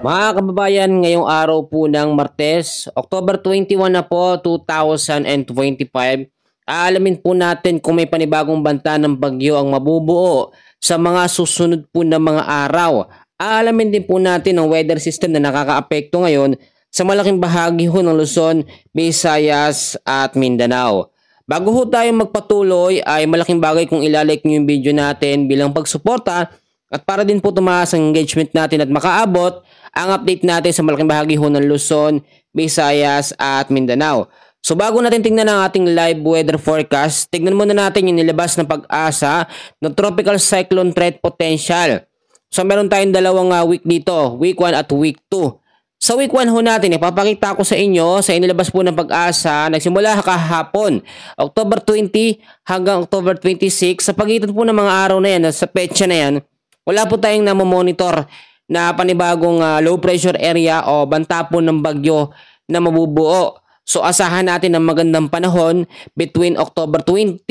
Mga kababayan, ngayong araw po ng Martes, October 21 na po, 2025, aalamin po natin kung may panibagong banta ng bagyo ang mabubuo sa mga susunod po na mga araw. Aalamin din po natin ang weather system na nakakaapekto ngayon sa malaking bahagi ho ng Luzon, Visayas at Mindanao. Bago ho tayo magpatuloy ay malaking bagay kung ilalike nyo yung video natin bilang pagsuporta at para din po tumaas ang engagement natin at makaabot ang update natin sa malaking bahagi ho ng Luzon, Visayas at Mindanao. So bago natin tingnan ang ating live weather forecast, tignan muna natin yung nilabas ng Pag-asa ng Tropical Cyclone Threat Potential. So meron tayong dalawang week dito, week 1 at week 2. Sa week 1 ho natin, ipapakita ko sa inyo sa inilabas po ng Pag-asa nagsimula kahapon, October 20 hanggang October 26. Sa pagitan po ng mga araw na yan, sa petsa na yan, wala po tayong namomonitor na panibagong low pressure area o banta po ng bagyo na mabubuo. So asahan natin ang magandang panahon between October 20,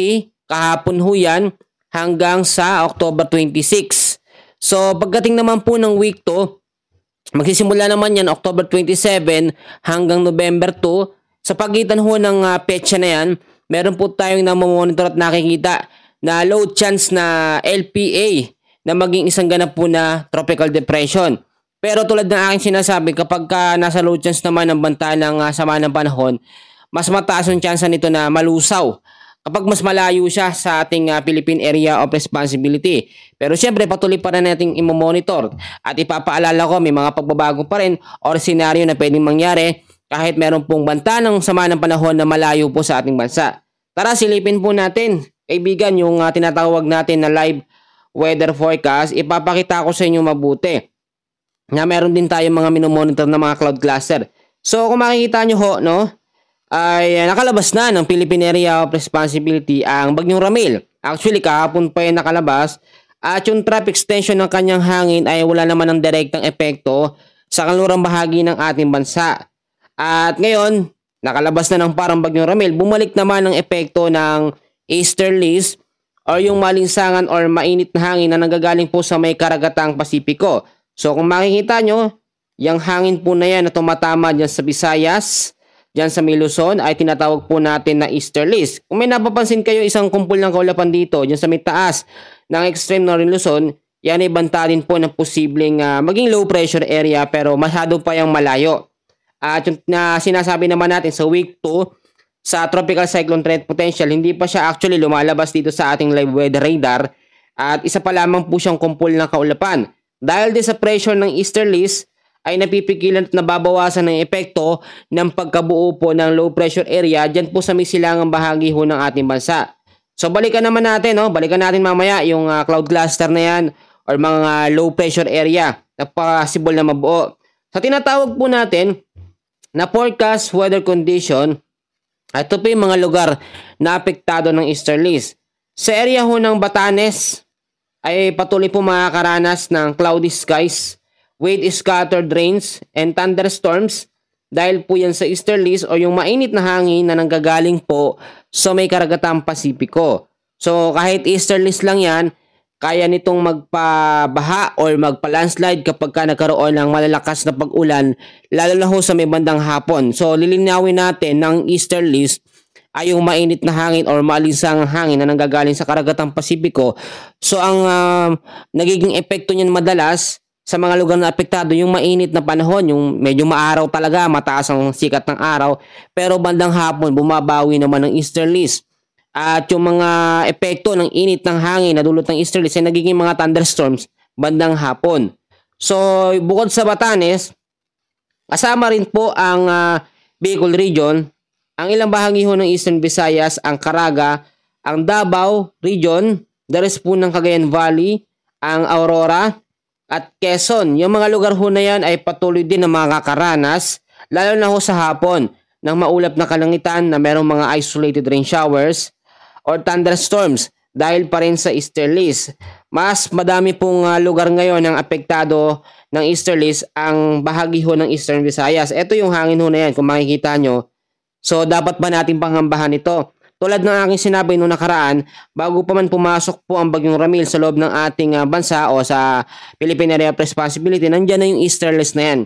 kahapon ho yan, hanggang sa October 26. So pagdating naman po ng week 2, magsisimula naman yan October 27 hanggang November 2. Sa pagitan ho ng petsa na yan, meron po tayong namomonitor at nakikita na low chance na LPA na maging isang ganap po na tropical depression. Pero tulad ng aking sinasabi, kapag nasa low chance naman ang banta ng sama ng panahon, mas mataas ang chance nito na malusaw kapag mas malayo siya sa ating Philippine Area of Responsibility. Pero siyempre patuloy pa rin natin i-monitor at ipapaalala ko may mga pagbabago pa rin or senaryo na pwedeng mangyari kahit meron pong banta ng sama ng panahon na malayo po sa ating bansa. Tara silipin po natin, kaibigan, yung tinatawag natin na live weather forecast. Ipapakita ko sa inyo mabuti na meron din tayong mga minomonitor na mga cloud cluster. So kung makikita nyo ho, no, ay nakalabas na ng Philippine Area of Responsibility ang Bagyong Ramil. Actually kahapon pa yung nakalabas at yung traffic extension ng kanyang hangin ay wala naman ng direktang epekto sa kanlurang bahagi ng ating bansa. At ngayon, nakalabas na ng parang Bagyong Ramil, bumalik naman ang epekto ng easterlies or yung malinsangan or mainit na hangin na nanggagaling po sa may karagatang Pasipiko. So kung makikita nyo, yung hangin po na yan na tumatama dyan sa Visayas, dyan sa Luzon, ay tinatawag po natin na easterlies. Kung may napapansin kayo isang kumpul ng kaulapan dito, dyan sa may taas ng extreme northern Luzon, yan ay banta din po ng posibleng maging low pressure area pero masyado pa yung malayo. At yung sinasabi naman natin sa week 2, sa Tropical Cyclone Threat Potential, hindi pa siya actually lumalabas dito sa ating live weather radar at isa pa lamang po siyang kumpul ng kaulapan. Dahil din sa pressure ng easterlies ay napipigilan at nababawasan ng epekto ng pagkabuo po ng low pressure area dyan po sa may silangang bahagi ho ng ating bansa. So balikan naman natin, no? Balikan natin mamaya yung cloud cluster na yan or mga low pressure area na possible na mabuo. Sa tinatawag po natin na forecast weather condition, ito po yung mga lugar na apektado ng easterlies. Sa area ho ng Batanes ay patuloy po makakaranas ng cloudy skies with scattered rains and thunderstorms dahil po yan sa easterlies o yung mainit na hangin na nanggagaling po sa may karagatang Pasipiko. So kahit easterlies lang yan, kaya nitong magpabaha or magpa-landslide kapag nagkaroon ng malalakas na pag-ulan, lalo na ho sa may bandang hapon. So lilinawin natin ng easterlies ay yung mainit na hangin or malinsang hangin na nanggagaling sa karagatang Pasipiko. So ang nagiging epekto niyan madalas sa mga lugar na apektado, yung mainit na panahon, yung medyo maaraw talaga, mataas ang sikat ng araw, pero bandang hapon bumabawi naman ng easterlies. At yung mga epekto ng init ng hangin na dulot ng easterlies ay nagiging mga thunderstorms bandang hapon. So bukod sa Batanes, kasama rin po ang Bicol region, ang ilang bahagi ho ng Eastern Visayas, ang Caraga, ang Davao region, the rest po ng Cagayan Valley, ang Aurora at Quezon. Yung mga lugar ho na yan ay patuloy din na makakaranas, lalo na ho sa hapon, ng maulap na kalangitan na merong mga isolated rain showers or thunderstorms dahil pa rin sa easterlies. Mas madami pong lugar ngayon ang apektado ng easterlies ang bahagi ho ng Eastern Visayas. Ito yung hangin ho na yan kung makikita nyo. So dapat ba natin panghambahan ito? tulad ng aking sinabi noong nakaraan, bago pa man pumasok po ang Bagyong Ramil sa loob ng ating bansa o sa Philippine Area of Responsibility, nandyan na yung easterlies na yan.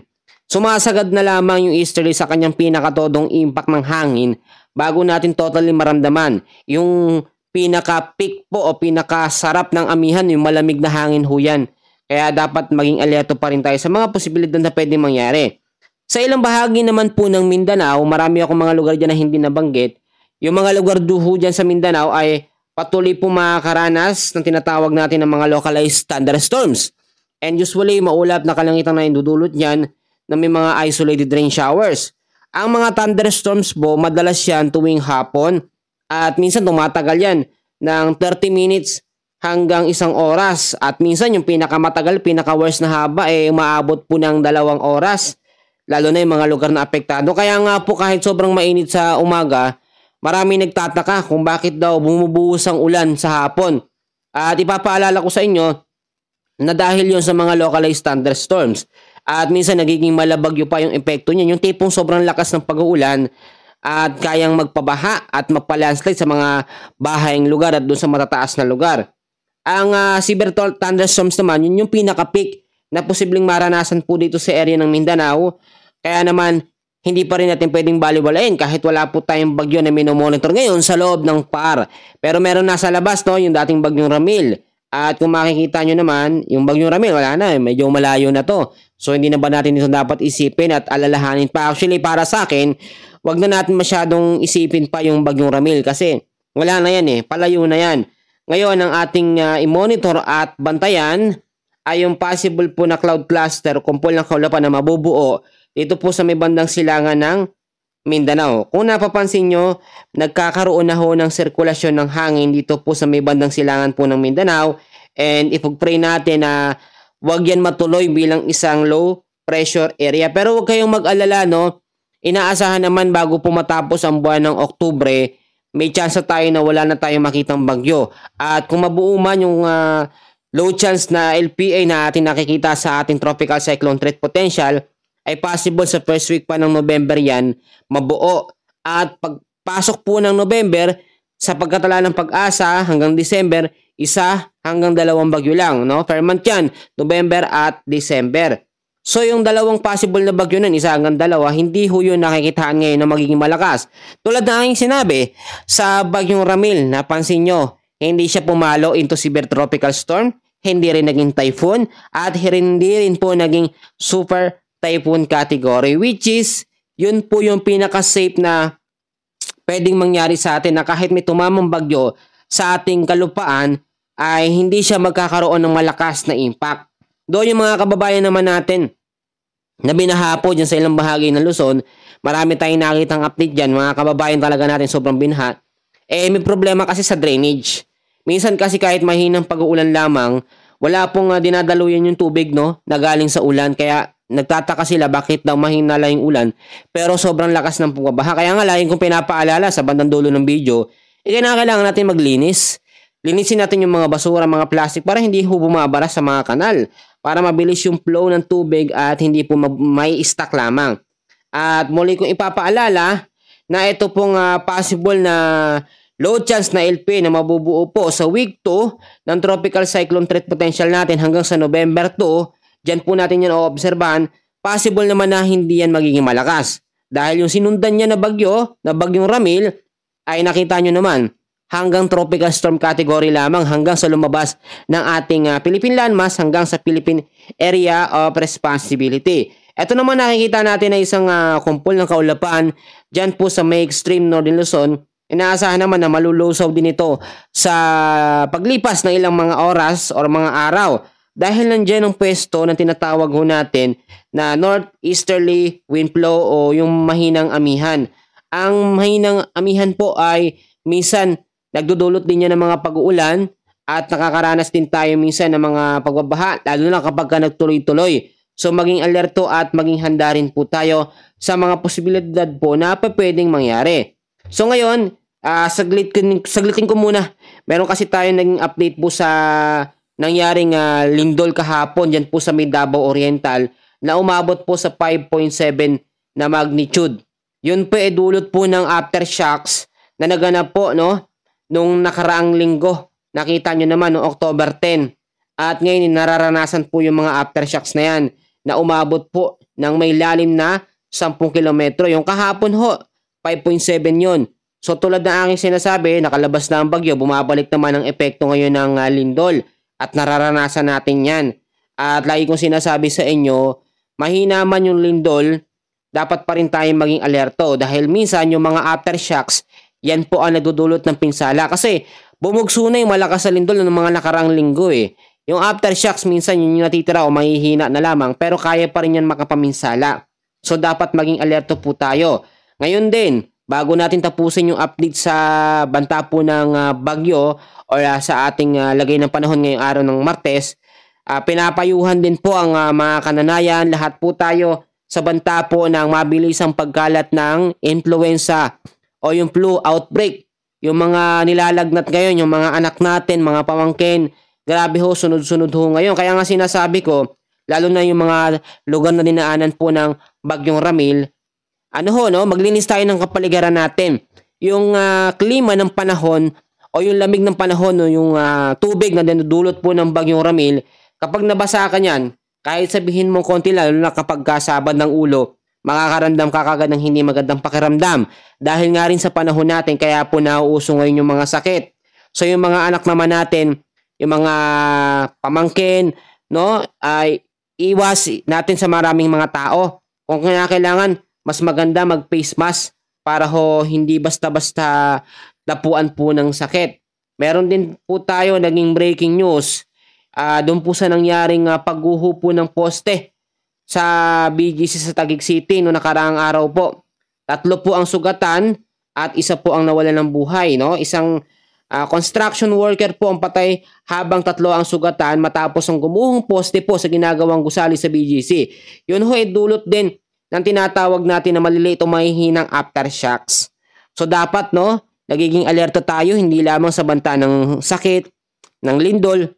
Sumasagad na lamang yung easterly sa kanyang pinakatodong impact ng hangin bago natin totally maramdaman yung pinaka-peak po o pinaka-sarap ng amihan, yung malamig na hangin ho yan. Kaya dapat maging alerto pa rin tayo sa mga posibilidad na pwede mangyari. Sa ilang bahagi naman po ng Mindanao, marami akong mga lugar dyan na hindi nabanggit. Yung mga lugar duho dyan sa Mindanao ay patuloy po makakaranas ng tinatawag natin ng mga localized thunderstorms. And usually, maulap na kalangitan na indudulot niyan na may mga isolated rain showers. Ang mga thunderstorms po, madalas yan tuwing hapon at minsan tumatagal yan ng 30 minutes hanggang 1 oras. At minsan yung pinakamatagal, pinaka-worst na haba umaabot po ng 2 oras. Lalo na yung mga lugar na apektado. Kaya nga po kahit sobrang mainit sa umaga, marami nagtataka kung bakit daw bumubuhos ang ulan sa hapon. At ipapaalala ko sa inyo na dahil yon sa mga localized thunderstorms. At minsan nagiging malabagyo pa yung epekto niya. Yung tipong sobrang lakas ng pag-uulan at kayang magpabaha at magpa-landslide sa mga bahayang lugar at doon sa matataas na lugar. Ang severe thunderstorms naman, yun yung pinaka-peak na posibleng maranasan po dito sa area ng Mindanao. Kaya naman, hindi pa rin natin pwedeng baliwalain kahit wala po tayong bagyo na minomonitor ngayon sa loob ng PAR. Pero meron nasa labas, no, yung dating Bagyong Ramil. At kung makikita nyo naman, yung Bagyong Ramil, wala na, medyo malayo na to. So hindi na ba natin ito dapat isipin at alalahanin pa? Actually, para sa akin, wag na natin masyadong isipin pa yung Bagyong Ramil kasi wala na yan palayo na yan. Ngayon, ang ating i-monitor at bantayan ay yung possible po na cloud cluster, kumpol ng kaulapan na mabubuo dito po sa may bandang silangan ng Mindanao. Kung napapansin nyo, nagkakaroon na ho ng sirkulasyon ng hangin dito po sa may bandang silangan po ng Mindanao. And ipag-pray natin na wag yan matuloy bilang isang low pressure area. Pero huwag kayong mag-alala, no? Inaasahan naman bago po matapos ang buwan ng Oktubre, may chance tayo na wala na tayong makitang bagyo. At kung mabuo man yung low chance na LPA na ating nakikita sa ating tropical cyclone threat potential, ay possible sa first week pa ng November yan mabuo. At pagpasok po ng November, sa pagkatala ng pag-asa hanggang December, 1 hanggang 2 bagyo lang, no? Per month yan, November at December. So yung 2 possible na bagyo nun, 1 hanggang 2, hindi ho yun nakikitaan ngayon na magiging malakas. Tulad na aking sinabi, sa Bagyong Ramil, napansin nyo, hindi siya pumalo into severe tropical storm, hindi rin naging typhoon, at hindi rin po naging super typhoon category, which is yun po yung pinaka-safe na pwedeng mangyari sa atin na kahit may tumamang bagyo sa ating kalupaan ay hindi siya magkakaroon ng malakas na impact. Doon yung mga kababayan naman natin na binaha po dyan sa ilang bahagi ng Luzon, marami tayong nakitang update dyan, mga kababayan talaga natin sobrang binha. May problema kasi sa drainage. Minsan kasi kahit mahinang pag-uulan lamang, wala pong dinadaluyan yung tubig, no, na galing sa ulan. Kaya nagtataka sila bakit daw mahina lang yung ulan pero sobrang lakas ng pagbabaha. Kaya nga laging kong pinapaalala sa bandang dulo ng video, kailangan natin maglinis. Linisin natin yung mga basura, mga plastic para hindi ho bumabara sa mga kanal. Para mabilis yung flow ng tubig at hindi po may stuck lamang. At muli kong ipapaalala na ito pong possible na low chance na LP na mabubuo po sa week 2 ng tropical cyclone threat potential natin hanggang sa November 2. Diyan po natin yan oobserbahan. Possible naman na hindi yan magiging malakas. Dahil yung sinundan niya na bagyo, na Bagyong Ramil, ay nakita nyo naman, hanggang tropical storm category lamang hanggang sa lumabas ng ating Philippine landmass hanggang sa Philippine Area of Responsibility. Ito naman nakikita natin na isang kumpol ng kaulapan dyan po sa may extreme northern Luzon. Inaasahan naman na malulusaw din ito sa paglipas ng ilang mga oras o mga araw. Dahil nandiyan ang pwesto na tinatawag ho natin na northeasterly wind flow o yung mahinang amihan. Ang mahinang amihan po ay minsan nagdudulot din niya ng mga pag-uulan at nakakaranas din tayo minsan ng mga pagbabaha lalo na kapag nagtuloy-tuloy. So maging alerto at maging handa rin po tayo sa mga posibilidad po na pwedeng mangyari. So ngayon, saglitin ko muna. Meron kasi tayo naging update po sa nangyaring lindol kahapon dyan po sa may Davao Oriental na umabot po sa 5.7 na magnitude. Yun po dulot po ng aftershocks na naganap po, no, nung nakaraang linggo. Nakita nyo naman noong October 10. At ngayon nararanasan po yung mga aftershocks na yan na umabot po ng may lalim na 10 kilometro. Yung kahapon ho, 5.7 yun. So tulad ng aking sinasabi, nakalabas na ang bagyo, bumabalik naman ang epekto ngayon ng lindol at nararanasan natin yan. At lagi kong sinasabi sa inyo, mahina man yung lindol, dapat pa rin tayong maging alerto dahil minsan yung mga aftershocks, yan po ang nadudulot ng pinsala. Kasi bumugso na yung malakas na lindol ng mga nakaraang linggo eh. Yung aftershocks minsan yung natitira o mahihina na lamang pero kaya pa rin yan makapaminsala. So dapat maging alerto po tayo. Ngayon din, bago natin tapusin yung update sa banta po ng bagyo o sa ating lagay ng panahon ngayong araw ng Martes, pinapayuhan din po ang mga kananayan, lahat po tayo sa banta po ng mabilisang pagkalat ng influenza o yung flu outbreak. Yung mga nilalagnat ngayon, yung mga anak natin, mga pamangkin, grabe ho, sunod-sunod ho ngayon. Kaya nga sinasabi ko, lalo na yung mga lugar na dinaanan po ng Bagyong Ramil, maglinis tayo ng kapaligiran natin. Yung klima ng panahon o yung lamig ng panahon o yung tubig na dinudulot po ng Bagyong Ramil, kapag nabasa ka niyan, kahit sabihin mo konti lalo na kapag kasabad ng ulo, makakaramdam ka kagad ng hindi magandang pakiramdam. Dahil nga rin sa panahon natin, kaya po nauuso ngayon yung mga sakit. So yung mga anak naman natin, yung mga pamangkin, no, ay iwas natin sa maraming mga tao. Kung kailangan, mas maganda mag-face mask para ho hindi basta-basta dapuan po ng sakit. Meron din po tayo naging breaking news. Doon po sa nangyaring pagguho po ng poste sa BGC sa Taguig City no nakaraang araw po. 3 po ang sugatan at 1 po ang nawalan ng buhay, no? Isang construction worker po ang patay habang 3 ang sugatan matapos ang gumuhong poste po sa ginagawang gusali sa BGC. Yun ho ay dulot din ng tinatawag natin na maliliit o mahihinang aftershocks. So dapat nagiging alerto tayo hindi lamang sa banta ng sakit, ng lindol,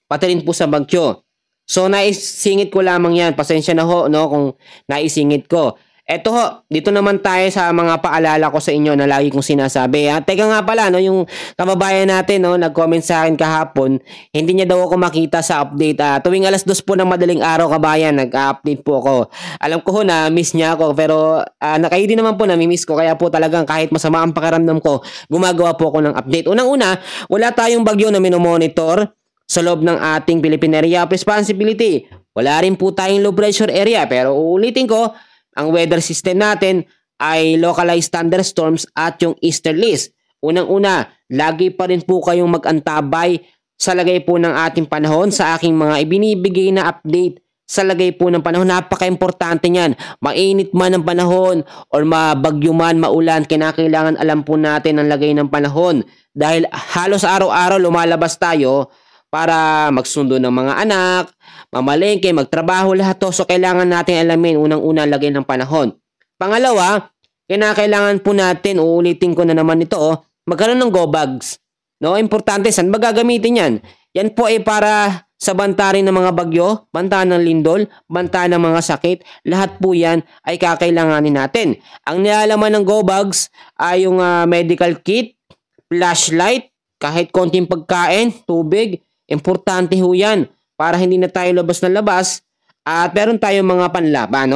pati rin po sa bagyo. So naisingit ko lamang yan. Pasensya na ho kung naisingit ko. Eto ho, dito naman tayo sa mga paalala ko sa inyo na lagi kong sinasabi. Teka nga pala, yung kababayan natin nag-comment sa akin kahapon, hindi niya daw ako makita sa update. Tuwing alas 2 po ng madaling araw kabayan, nag-update po ako. Alam ko na miss niya ako pero kayo din naman po nami-miss ko. Kaya po talagang kahit masama ang pakiramdam ko, gumagawa po ako ng update. Unang-una, wala tayong bagyo na minomonitor sa loob ng ating Philippine Area of Responsibility. Wala rin po tayong low pressure area pero uulitin ko, ang weather system natin ay localized thunderstorms at yung easterlies. Unang-una, lagi pa rin po kayong mag-antabay sa lagay po ng ating panahon sa aking mga ibinibigay na update sa lagay po ng panahon. Napaka-importante niyan. Mainit man ang panahon or mabagyo man, maulan, kinakailangan alam po natin ang lagay ng panahon. Dahil halos araw-araw lumalabas tayo para magsundo ng mga anak, mamalengke, magtrabaho, lahat to. So, kailangan natin alamin unang-una lagay ng panahon. Pangalawa, kinakailangan po natin, uulitin ko na naman ito, magkaroon ng go bags. Importante, saan ba gagamitin yan? Yan po ay para sa banta rin ng mga bagyo, banta ng lindol, banta ng mga sakit. Lahat po yan ay kakailanganin natin. Ang nilalaman ng go bags ay yung medical kit, flashlight, kahit konting pagkain, tubig. Importante ho yan para hindi na tayo labas na labas at meron tayong mga panlaban.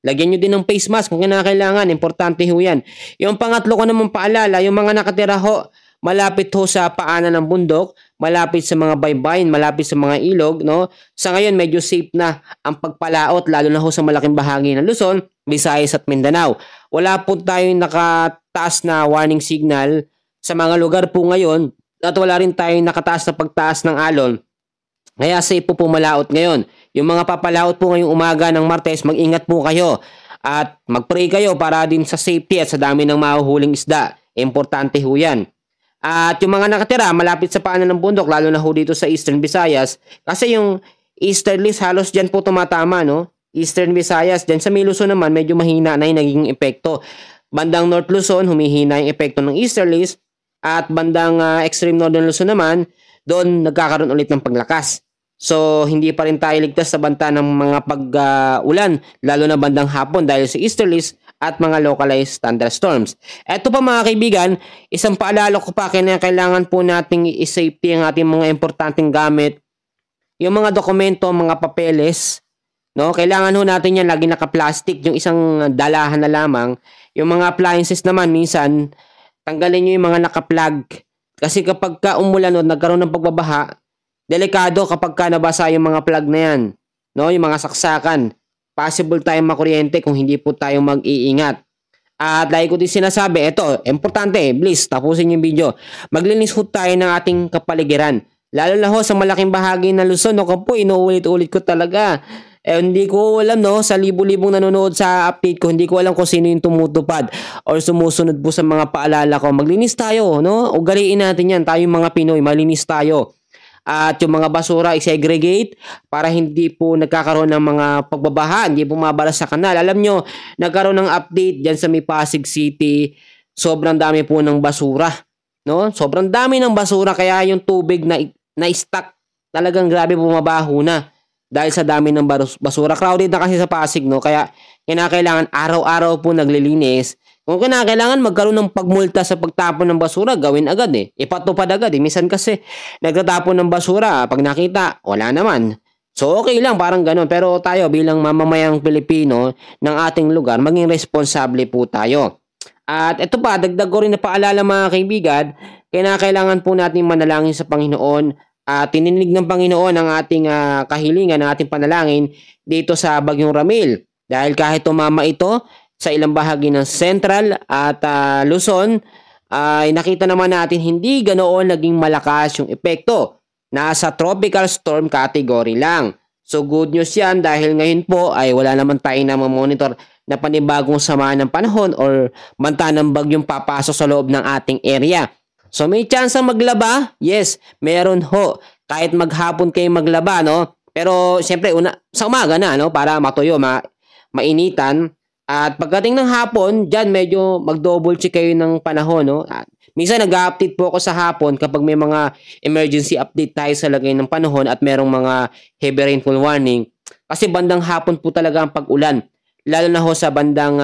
Lagyan nyo din ng face mask kung kinakailangan. Importante ho yan. Yung pangatlo ko naman paalala, yung mga nakatira ho, malapit ho sa paanan ng bundok, malapit sa mga baybayin, malapit sa mga ilog. Sa ngayon, medyo safe na ang pagpalaot, lalo na ho sa malaking bahagi ng Luzon, Visayas at Mindanao. Wala po tayong nakataas na warning signal sa mga lugar po ngayon at wala rin tayong nakataas na pagtaas ng alon. Kaya safe po pumalaot ngayon. Yung mga papalaot po ngayong umaga ng Martes, mag-ingat po kayo at mag-pray kayo para din sa safety at sa dami ng mahuhuling isda. Importante ho yan. At yung mga nakatira malapit sa paanan ng bundok, lalo na ho dito sa Eastern Visayas, kasi yung easterlies halos dyan po tumatama, Eastern Visayas, dyan sa Luzon naman medyo mahina na yung naging epekto. Bandang North Luzon, humihina yung epekto ng easterlies. At bandang extreme northern Luzon naman, doon nagkakaroon ulit ng paglakas. So, hindi pa rin tayo ligtas sa banta ng mga pag-ulan, lalo na bandang hapon dahil sa easterlies at mga localized thunderstorms. Ito pa mga kaibigan, isang paalala ko pa, kailangan po nating i-safety ang ating mga importanteng gamit, yung mga dokumento, mga papeles, no? Kailangan ho natin yan lagi naka-plastic, yung isang dalahan na lamang. Yung mga appliances naman, minsan, tanggalin nyo yung mga naka-plug. Kasi kapag ka umulan o nagkaroon ng pagbabaha, delikado kapag ka nabasa yung mga plug na yan, no? Yung mga saksakan. Possible tayong makuryente kung hindi po tayo mag-iingat. At like ko din sinasabi, ito, importante, please, tapusin yung video. Maglinis ho tayo ng ating kapaligiran. Lalo na ho sa malaking bahagi ng Luzon, no, po, inuulit-ulit ko talaga. Hindi ko alam, no, sa libo-libong nanonood sa update ko, hindi ko alam kung sino yung tumutupad or sumusunod po sa mga paalala ko. Maglinis tayo, no? Ugaliin natin yan, tayong mga Pinoy, malinis tayo. At yung mga basura i-segregate para hindi po nagkakaroon ng mga pagbabaha, hindi bumabara sa kanal. Alam nyo, nagkaroon ng update dyan sa may Pasig City, sobrang dami po ng basura, no? Sobrang dami ng basura, kaya yung tubig na stock talagang grabe bumabaho na dahil sa dami ng basura. Crowded na kasi sa Pasig, no? Kaya kinakailangan araw-araw po naglilinis. Kung kinakailangan magkaroon ng pagmulta sa pagtapon ng basura, gawin agad eh. Ipatupad agad eh. Minsan kasi nagtatapon ng basura, pag nakita, wala naman. So okay lang, parang ganun. Pero tayo bilang mamamayang Pilipino ng ating lugar, maging responsable po tayo. At ito pa, dagdag ko rin na paalala mga kaibigan, kinakailangan po natin manalangin sa Panginoon at tininig ng Panginoon ang ating kahilingan, ang ating panalangin dito sa Bagyong Ramil. Dahil kahit tumama ito sa ilang bahagi ng Central at Luzon, ay nakita naman natin hindi ganoon naging malakas yung epekto. Nasa tropical storm category lang. So good news yan dahil ngayon po ay wala naman tayo na monitor na panibagong sama ng panahon or banta ng bagyong papasok sa loob ng ating area. So may chance ang maglaba? Yes, meron ho. Kahit maghapon kayo maglaba, no? Pero siyempre sa umaga na, no, para matuyo, mainitan. At pagdating ng hapon, diyan medyo mag-double check kayo ng panahon, no? At minsan nag-update po ako sa hapon kapag may mga emergency update tayo sa lagay ng panahon at merong mga heavy rainfall warning. Kasi bandang hapon po talaga ang pag-ulan. Lalo na ho sa bandang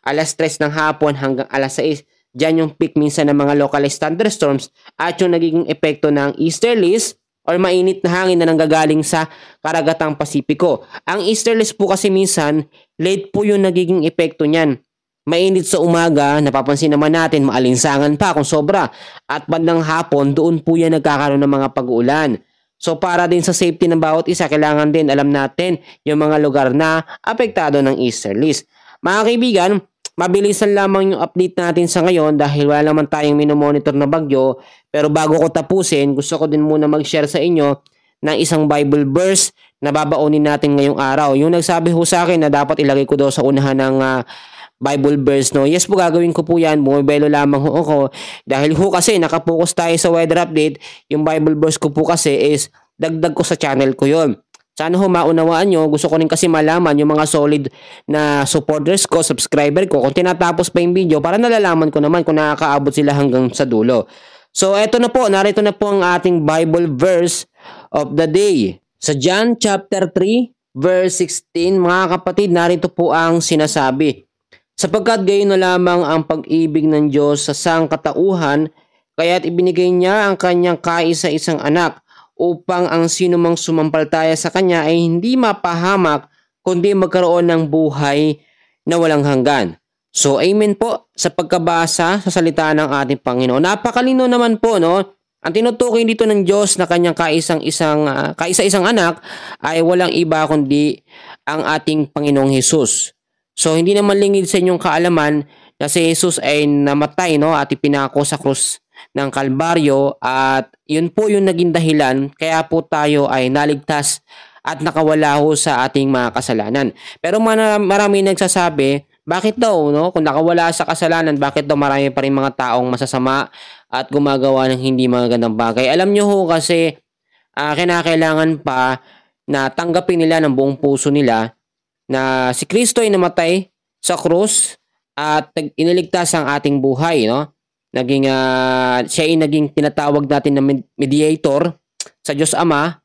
alas 3 ng hapon hanggang alas 6. Diyan yung peak minsan ng mga localized thunderstorms at yung nagiging epekto ng easterlies or mainit na hangin na nanggagaling sa karagatang Pasipiko. Ang easterlies po kasi minsan, late po yung nagiging epekto niyan. Mainit sa umaga, napapansin naman natin, maalinsangan pa kung sobra. At bandang hapon, doon po yan nagkakaroon ng mga pag-uulan. So para din sa safety ng bawat isa, kailangan din alam natin yung mga lugar na apektado ng easterlies. Mga kaibigan, mabilisan lamang yung update natin sa ngayon dahil wala naman tayong minomonitor na bagyo. Pero bago ko tapusin, gusto ko din muna mag-share sa inyo ng isang Bible verse na babaunin natin ngayong araw. Yung nagsabi ho sa akin na dapat ilagay ko daw sa unahan ng Bible verse, no? Yes po, gagawin ko po yan. Bumibelo lamang ho ako. Dahil ho kasi nakapokus tayo sa weather update, yung Bible verse ko po kasi is dagdag ko sa channel ko yon. Sana ho maunawaan nyo. Gusto ko rin kasi malaman yung mga solid na supporters ko, subscriber ko, kung tinatapos pa yung video para nalalaman ko naman kung nakakaabot sila hanggang sa dulo. So eto na po, narito na po ang ating Bible verse of the day. Sa John chapter 3 verse 16, mga kapatid, narito po ang sinasabi. Sapagkat gayon na lamang ang pag-ibig ng Diyos sa sangkatauhan, kaya't ibinigay niya ang kanyang kaisa-isang anak, upang ang sinumang sumampalataya sa kanya ay hindi mapahamak kundi magkaroon ng buhay na walang hanggan. So amen po sa pagkabasa sa salita ng ating Panginoon. Napakalino naman po, no? Ang tinutukoy dito ng Diyos na kanyang kaisa-isang anak ay walang iba kundi ang ating Panginoong Hesus. So hindi naman lingid sa inyong kaalaman na si Jesus ay namatay, no, at ipinako sa krus ng Kalbaryo at yun po yung naging dahilan kaya po tayo ay naligtas at nakawala ho sa ating mga kasalanan. Pero marami nagsasabi, bakit daw, no? Kung nakawala sa kasalanan, bakit daw marami pa rin mga taong masasama at gumagawa ng hindi magandang bagay? Alam nyo ho kasi kinakailangan pa na tanggapin nila ng buong puso nila na si Kristo ay namatay sa krus at iniligtas ang ating buhay, no? Siya ay naging tinatawag natin na mediator sa Diyos Ama,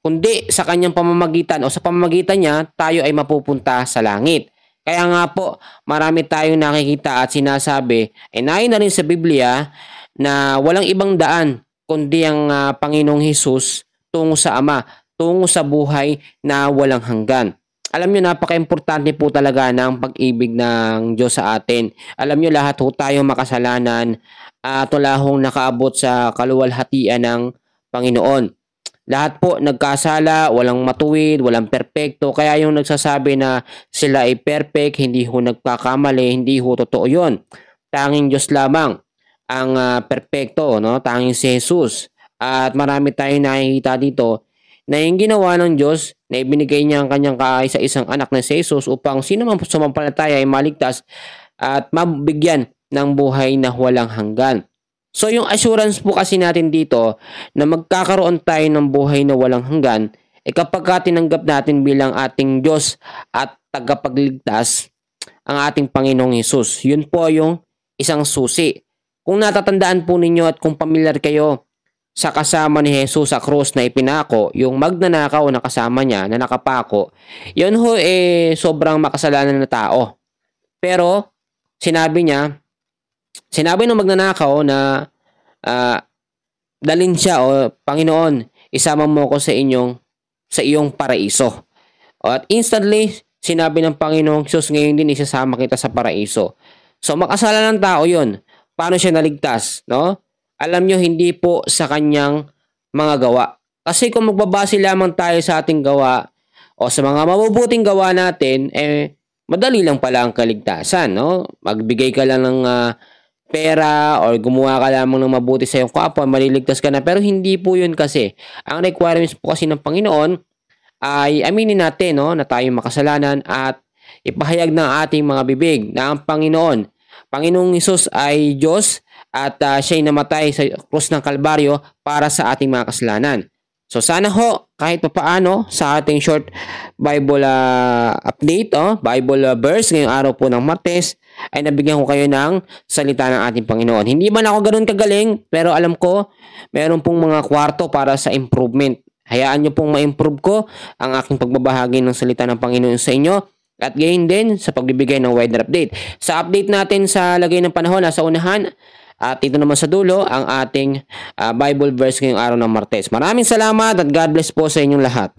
kundi sa kanyang pamamagitan o sa pamamagitan niya tayo ay mapupunta sa langit. Kaya nga po, marami tayong nakikita at sinasabi, ayon na rin sa Biblia, na walang ibang daan kundi ang Panginoong Hesus tungo sa Ama, tungo sa buhay na walang hanggan. Alam nyo, napaka-importante po talaga ng pag-ibig ng Diyos sa atin. Alam nyo, lahat po tayo makasalanan at wala hong nakaabot sa kaluwalhatian ng Panginoon. Lahat po nagkasala, walang matuwid, walang perpekto. Kaya yung nagsasabi na sila ay perfect, hindi ho nagkakamali, hindi ho totoo yun. Tanging Diyos lamang ang perpekto, no? Tanging si Jesus. At marami tayong nakikita dito na yung ginawa ng Diyos na ibinigay niya ang kanyang kaisa-isang anak na si Jesus upang sino man sumampalataya ay maligtas at mabigyan ng buhay na walang hanggan. So yung assurance po kasi natin dito na magkakaroon tayo ng buhay na walang hanggan kapag tinanggap natin bilang ating Diyos at tagapagligtas ang ating Panginoong Hesus. Yun po yung isang susi. Kung natatandaan po ninyo at kung pamilyar kayo sa kasama ni Jesus sa krus na ipinako, yung magnanakaw na kasama niya na nakapako, yun ho sobrang makasalanan na tao. Pero sinabi ng magnanakaw na dalhin siya, o Panginoon, isama mo ko sa iyong paraiso. At instantly, sinabi ng Panginoong Diyos, ngayon din isasama kita sa paraiso. So makasalanan ng tao yun. Paano siya naligtas? No? Alam nyo, hindi po sa kanyang mga gawa. Kasi kung magbabase lamang tayo sa ating gawa o sa mga mabubuting gawa natin, madali lang pala ang kaligtasan. No? Magbigay ka lang ng pera or gumawa ka lamang ng mabuti sa iyong kapwa, maliligtas ka na. Pero hindi po yun kasi. Ang requirements po kasi ng Panginoon ay aminin natin, no, na tayo makasalanan at ipahayag ng ating mga bibig na ang Panginoong Hesus ay Diyos at siya'y namatay sa krus ng Kalbaryo para sa ating mga kasalanan. So sana ho, kahit papaano sa ating short Bible update, Bible verse ngayong araw po ng Martes, ay nabigyan ko kayo ng salita ng ating Panginoon. Hindi man ako ganoon kagaling, pero alam ko, meron pong mga kwarto para sa improvement. Hayaan nyo pong ma-improve ko ang aking pagbabahagi ng salita ng Panginoon sa inyo. At gayon din sa pagbibigay ng weather update. Sa update natin sa lagay ng panahon, nasa unahan. At ito naman sa dulo, ang ating Bible verse ngayong araw ng Martes. Maraming salamat at God bless po sa inyong lahat.